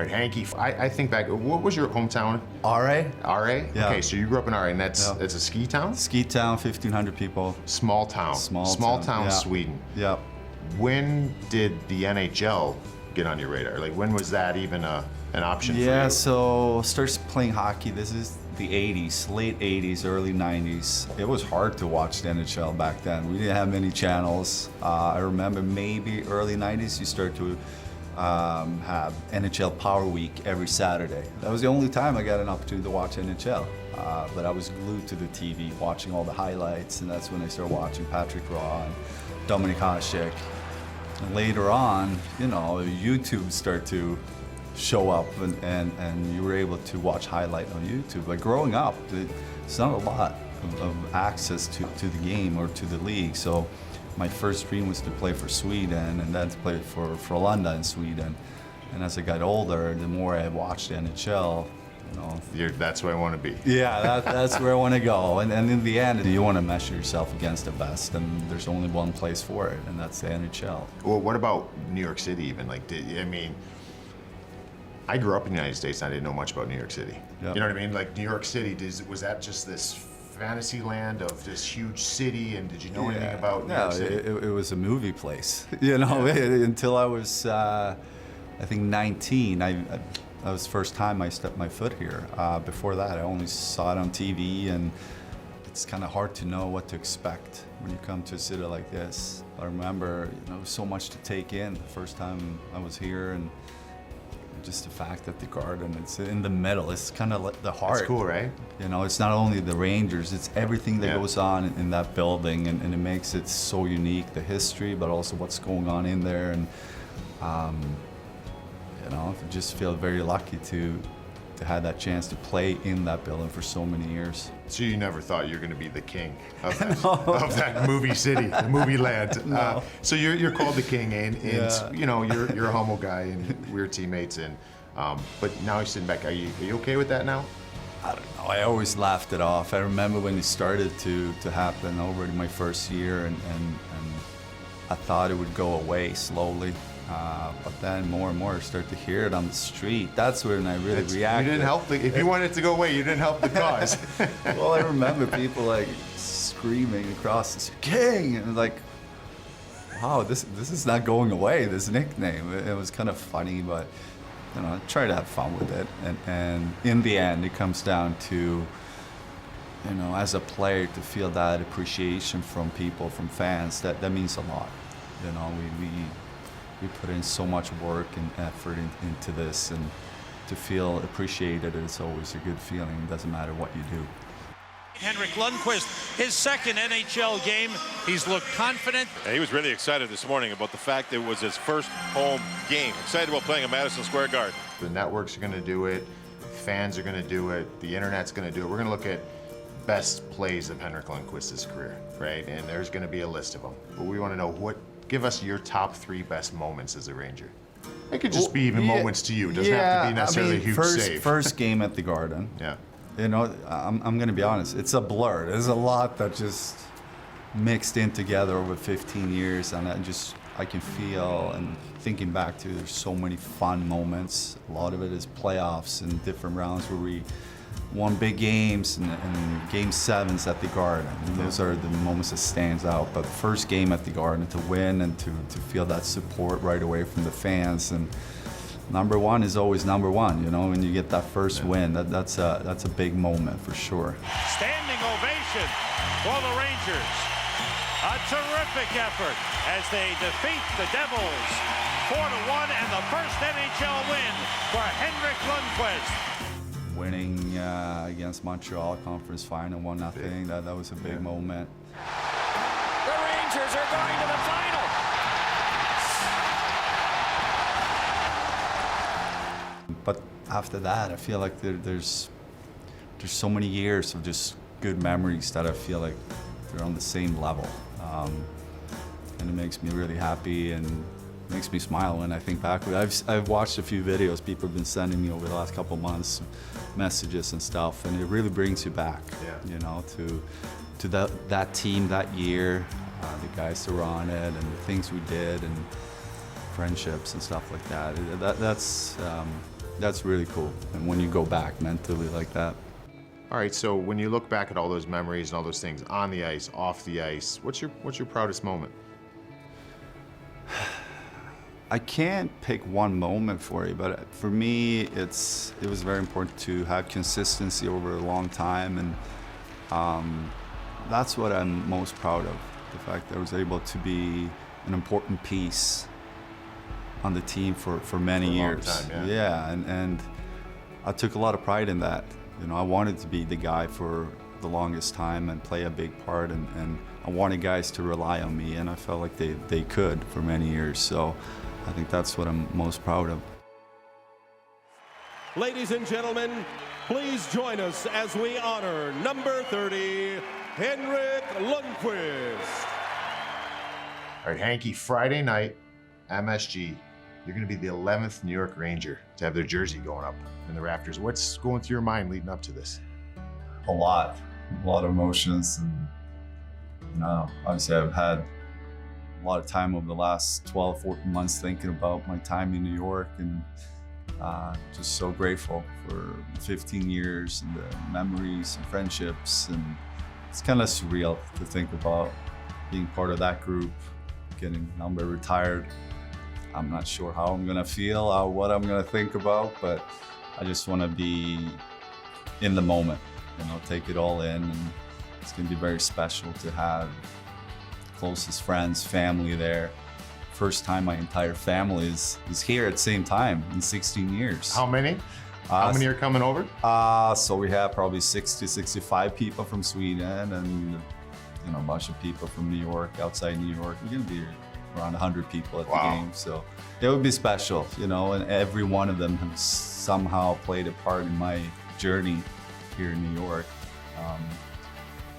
right, Hanky, I think back, what was your hometown? RA? RA? Yeah. Okay, so you grew up in RA, and that's a ski town? Ski town, 1,500 people. Small town. Small town, yeah. Sweden. Yeah. When did the NHL get on your radar? Like, when was that even an option for you? Yeah, so started playing hockey. This is the 80s, late 80s, early 90s. It was hard to watch the NHL back then. We didn't have many channels. I remember maybe early 90s you start to have NHL Power Week every Saturday. That was the only time I got an opportunity to watch NHL. But I was glued to the TV, watching all the highlights, and that's when I started watching Patrick Roy and Dominik Hasek. And later on, you know, YouTube started to show up, and you were able to watch highlight on YouTube. Like growing up, it's not a lot of access to the game or to the league. So my first dream was to play for Sweden, and then to play for Frölunda in Sweden. And as I got older, the more I watched the NHL, you know, that's where I want to be. Yeah, that's where I want to go. And in the end, you want to measure yourself against the best, and there's only one place for it, and that's the NHL. Well, what about New York City even? Like, I grew up in the United States, and I didn't know much about New York City. Yep. You know what I mean? Like, New York City, was that just this fantasy land of this huge city, and did you know anything about New York City? It was a movie place, you know, until I was, I think 19. That was the first time I stepped my foot here. Before that, I only saw it on TV, and it's kind of hard to know what to expect when you come to a city like this. I remember, you know, so much to take in the first time I was here, and just the fact that the Garden, it's in the middle, it's kind of like the heart. That's cool, right? You know, it's not only the Rangers, it's everything that goes on in that building, and it makes it so unique, the history, but also what's going on in there. And you know, I just feel very lucky to have that chance to play in that building for so many years. So you never thought you were going to be the king of that, of that movie city, the movie land. No. So you're called the king, and you know, you're a humble guy, and we're teammates. And but now you're sitting back. Are you okay with that now? I don't know. I always laughed it off. I remember when it started to happen over my first year, and I thought it would go away slowly. But then more and more I start to hear it on the street. That's when I really reacted. You didn't help. If you wanted it to go away, you didn't help the cause. Well, I remember people like screaming across the street, "King!" and like, wow, this is not going away. This nickname. It was kind of funny, but you know, I try to have fun with it. And in the end, it comes down to, you know, as a player, to feel that appreciation from people, from fans. That means a lot. You know, we put in so much work and effort into this, and to feel appreciated is always a good feeling. It doesn't matter what you do. Henrik Lundqvist, his second NHL game. He's looked confident. And he was really excited this morning about the fact that it was his first home game. Excited about playing at Madison Square Garden. The networks are going to do it. Fans are going to do it. The internet's going to do it. We're going to look at best plays of Henrik Lundqvist's career, right? And there's going to be a list of them. But we want to know give us your top 3 best moments as a Ranger. It could just be even moments to you. It doesn't have to be necessarily a huge save. First game at the Garden. Yeah. You know, I'm going to be honest. It's a blur. There's a lot that just mixed in together over 15 years, and I can feel, and thinking back to, there's so many fun moments. A lot of it is playoffs and different rounds where we won big games, and game 7s at the Garden. And those are the moments that stands out. But the first game at the Garden, to win and to feel that support right away from the fans, and number 1 is always number 1. You know, when you get that first win, that's a big moment for sure. Standing ovation for the Rangers. A terrific effort as they defeat the Devils 4-1, and the first NHL win for Henrik Lundqvist. Winning against Montreal conference final 1-0. That was a big moment. The Rangers are going to the final. But after that, I feel like there's so many years of just good memories that I feel like they're on the same level, and it makes me really happy and makes me smile when I think back. I've watched a few videos people have been sending me over the last couple of months, messages and stuff, and it really brings you back, you know, to that team that year, the guys that were on it, and the things we did, and friendships and stuff like that. That's that's really cool. And when you go back mentally like that. All right, so when you look back at all those memories and all those things on the ice, off the ice, what's your proudest moment? I can't pick one moment for you, but for me, it was very important to have consistency over a long time, and that's what I'm most proud of. The fact that I was able to be an important piece on the team for many years. Time, yeah, and I took a lot of pride in that. You know, I wanted to be the guy for the longest time and play a big part, and I wanted guys to rely on me, and I felt like they could for many years. So I think that's what I'm most proud of. Ladies and gentlemen, please join us as we honor number 30, Henrik Lundqvist. All right, Hanky, Friday night, MSG, you're going to be the 11th New York Ranger to have their jersey going up in the rafters. What's going through your mind leading up to this? A lot of emotions, and obviously I've had a lot of time over the last 12, 14 months thinking about my time in New York, and just so grateful for 15 years and the memories and friendships, and it's kind of surreal to think about being part of that group, getting number retired. I'm not sure how I'm gonna feel or what I'm gonna think about, but I just want to be in the moment, take it all in, and it's gonna be very special to have closest friends, family there. First time my entire family is here at the same time in 16 years. How many? How many are coming over? So we have probably 60, 65 people from Sweden, and a bunch of people from New York, outside New York. We're gonna be around 100 people at the game, so it would be special, and every one of them has somehow played a part in my journey here in New York.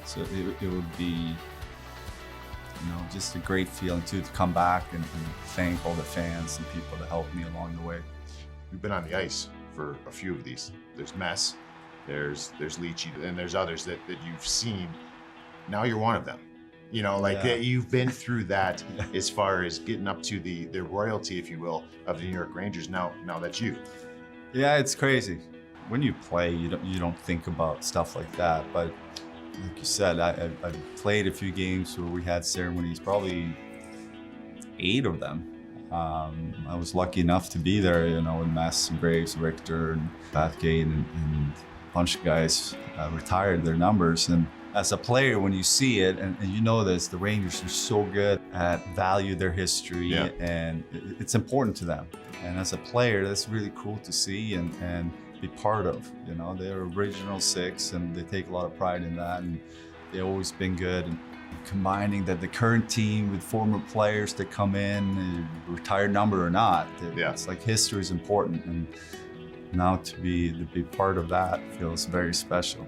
So it would be, just a great feeling too, to come back and thank all the fans and people that helped me along the way. We've been on the ice for a few of these. There's Mess, there's Leachy, and there's others that you've seen. Now you're one of them. You've been through that as far as getting up to the royalty, if you will, of the New York Rangers. Now that's you. Yeah, it's crazy. When you play, you don't think about stuff like that. But like you said, I played a few games where we had ceremonies, probably 8 of them. I was lucky enough to be there, with Mess and Graves, Richter, and Bathgate, and a bunch of guys retired their numbers. And as a player, when you see it, and you know this, the Rangers are so good at value their history, and it's important to them. And as a player, that's really cool to see and be part of. They're original 6, and they take a lot of pride in that, and they've always been good. And combining the current team with former players that come in, retired number or not, it's like history is important, and now to be part of that feels very special.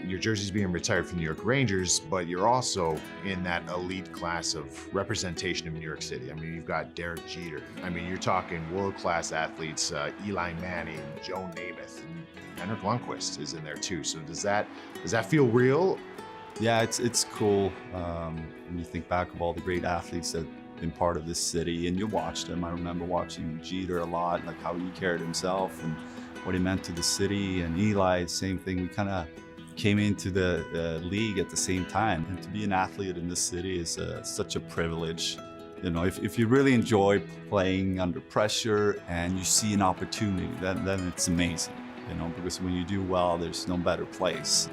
Your jersey's being retired from the New York Rangers, but you're also in that elite class of representation of New York City. I mean, you've got Derek Jeter. I mean, you're talking world-class athletes, Eli Manning, Joe Namath, and Henrik Lundqvist is in there too. So does that feel real? Yeah, it's cool when you think back of all the great athletes that have been part of this city, and you watch them. I remember watching Jeter a lot, like how he carried himself and what he meant to the city, and Eli, same thing. We kind of came into the league at the same time, and to be an athlete in this city is such a privilege. If you really enjoy playing under pressure and you see an opportunity, then it's amazing. Because when you do well, there's no better place.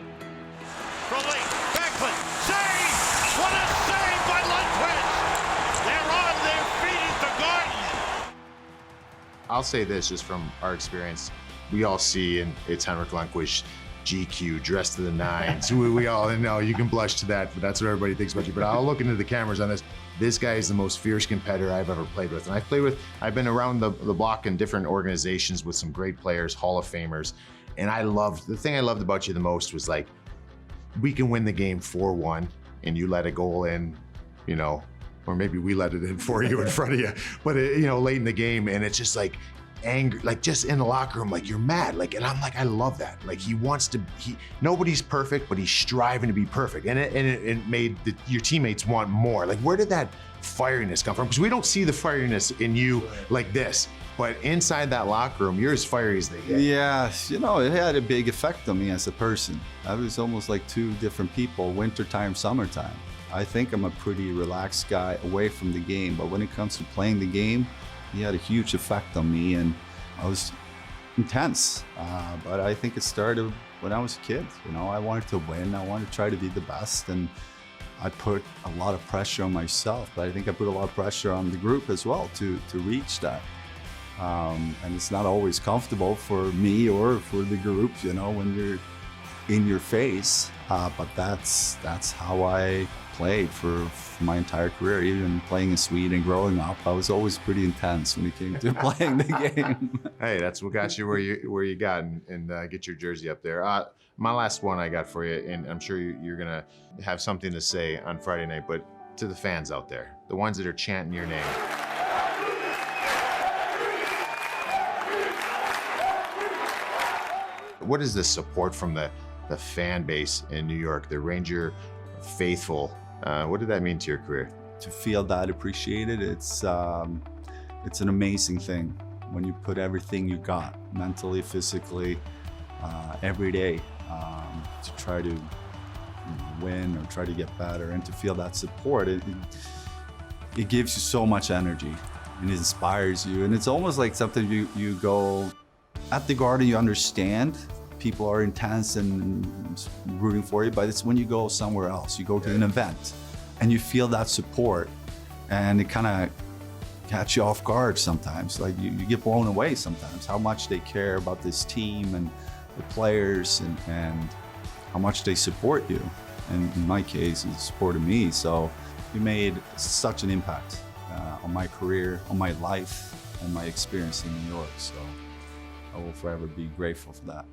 From late, Backlund, save! What a save by Lundqvist! They're on their feet at the Garden. I'll say this, just from our experience, we all see, and it's Henrik Lundqvist, GQ, dressed to the nines. we all know, you can blush to that, but that's what everybody thinks about you. But I'll look into the cameras on this. This guy is the most fierce competitor I've ever played with. And I've been around the block in different organizations with some great players, Hall of Famers. And the thing I loved about you the most was, like, we can win the game 4-1 and you let a goal in, or maybe we let it in for you in front of you, but late in the game, and it's just like, angry, like just in the locker room, like you're mad, like, and I'm like, I love that. Like nobody's perfect, but he's striving to be perfect, and it made your teammates want more. Like, where did that fieriness come from? Because we don't see the fieriness in you like this, but inside that locker room, you're as fiery as they get. Yeah, you know, it had a big effect on me as a person. I was almost like two different people, wintertime, summertime. I think I'm a pretty relaxed guy away from the game, but when it comes to playing the game, he had a huge effect on me, and I was intense. But I think it started when I was a kid. You know, I wanted to win. I wanted to try to be the best, and I put a lot of pressure on myself. But I think I put a lot of pressure on the group as well to reach that. And it's not always comfortable for me or for the group, you know, when you're in your face. But that's how I played for my entire career. Even playing in Sweden, growing up, I was always pretty intense when it came to playing the game. Hey, that's what got you where you got, and get your jersey up there. My last one I got for you, and I'm sure you're gonna have something to say on Friday night, but to the fans out there, the ones that are chanting your name. What is the support from the fan base in New York, the Ranger faithful? What did that mean to your career? To feel that appreciated, it's an amazing thing when you put everything you got, mentally, physically, every day, to try to win or try to get better, and to feel that support. It gives you so much energy, and it inspires you, and it's almost like something you go at the Garden, you understand people are intense and rooting for you, but it's when you go somewhere else, you go to an event and you feel that support, and it kind of catch you off guard sometimes. Like you get blown away sometimes how much they care about this team and the players, and how much they support you. And in my case, it supported me. So you made such an impact on my career, on my life, and my experience in New York. So I will forever be grateful for that.